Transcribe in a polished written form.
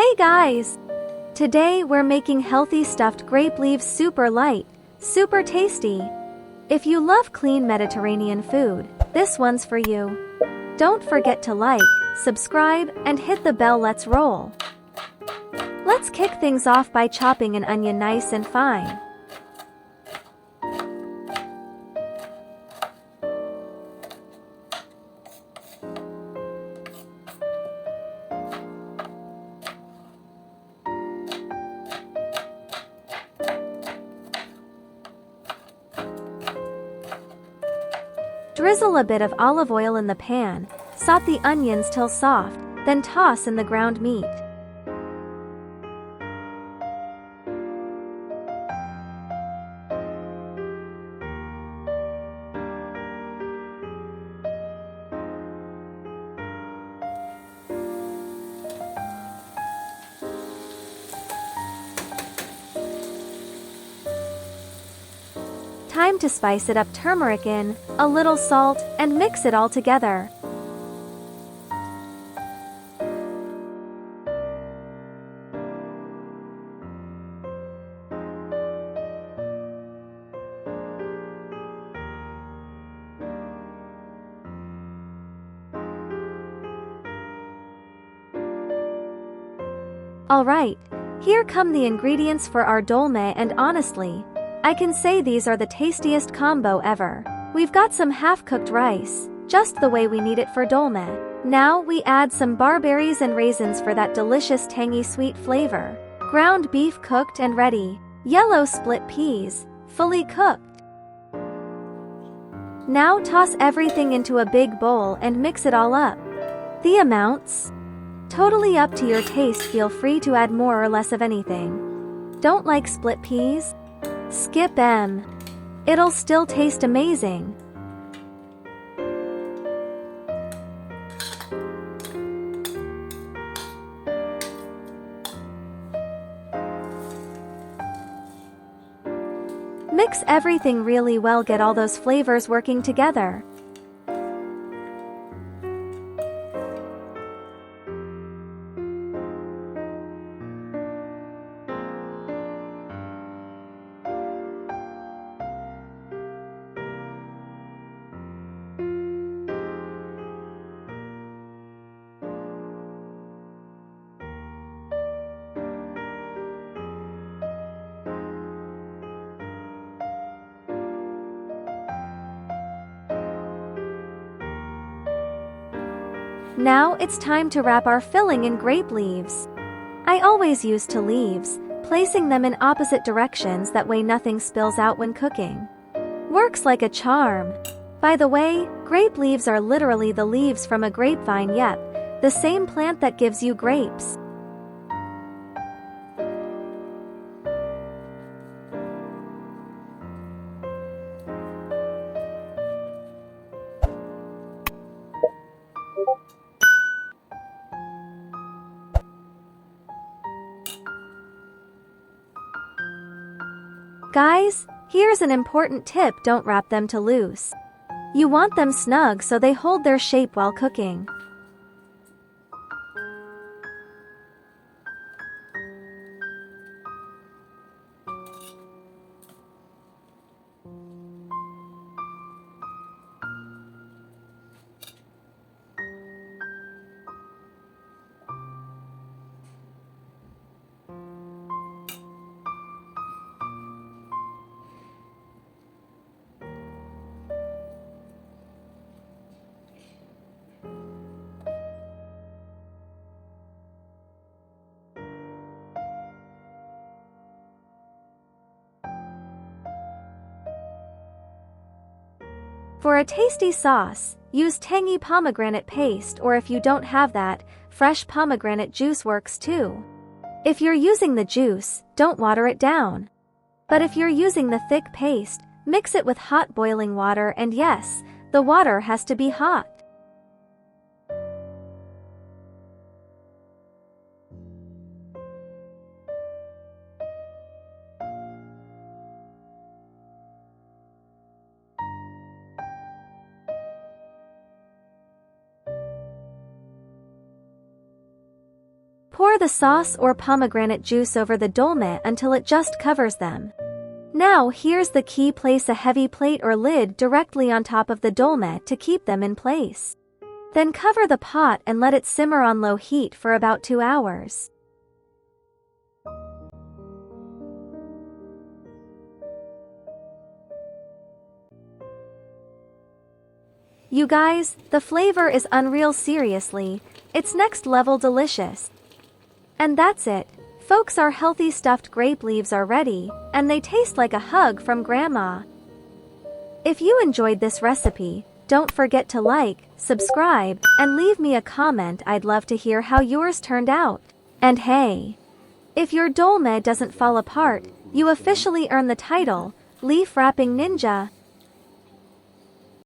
Hey guys! Today we're making healthy stuffed grape leaves, super light, super tasty. If you love clean Mediterranean food, this one's for you. Don't forget to like, subscribe, and hit the bell. Let's roll. Let's kick things off by chopping an onion nice and fine. Drizzle a bit of olive oil in the pan, saute the onions till soft, then toss in the ground meat. Time to spice it up. Turmeric in, a little salt, and mix it all together. Alright, here come the ingredients for our dolma, and honestly, I can say these are the tastiest combo ever. We've got some half-cooked rice, just the way we need it for dolma. Now we add some barberries and raisins for that delicious tangy sweet flavor. Ground beef cooked and ready. Yellow split peas, fully cooked. Now toss everything into a big bowl and mix it all up. The amounts? Totally up to your taste. Feel free to add more or less of anything. Don't like split peas? Skip them. It'll still taste amazing. Mix everything really well. Get all those flavors working together. Now it's time to wrap our filling in grape leaves. I always use two leaves, placing them in opposite directions, that way nothing spills out when cooking. Works like a charm. By the way, grape leaves are literally the leaves from a grapevine. Yep, the same plant that gives you grapes. Guys, here's an important tip: don't wrap them too loose. You want them snug so they hold their shape while cooking. For a tasty sauce, use tangy pomegranate paste, or if you don't have that, fresh pomegranate juice works too. If you're using the juice, don't water it down. But if you're using the thick paste, mix it with hot boiling water, and yes, the water has to be hot. Pour the sauce or pomegranate juice over the dolma until it just covers them. Now here's the key: place a heavy plate or lid directly on top of the dolma to keep them in place. Then cover the pot and let it simmer on low heat for about 2 hours. You guys, the flavor is unreal, seriously. It's next level delicious. And that's it, folks, our healthy stuffed grape leaves are ready, and they taste like a hug from Grandma. If you enjoyed this recipe, don't forget to like, subscribe, and leave me a comment. I'd love to hear how yours turned out. And hey, if your dolma doesn't fall apart, you officially earn the title, Leaf Wrapping Ninja.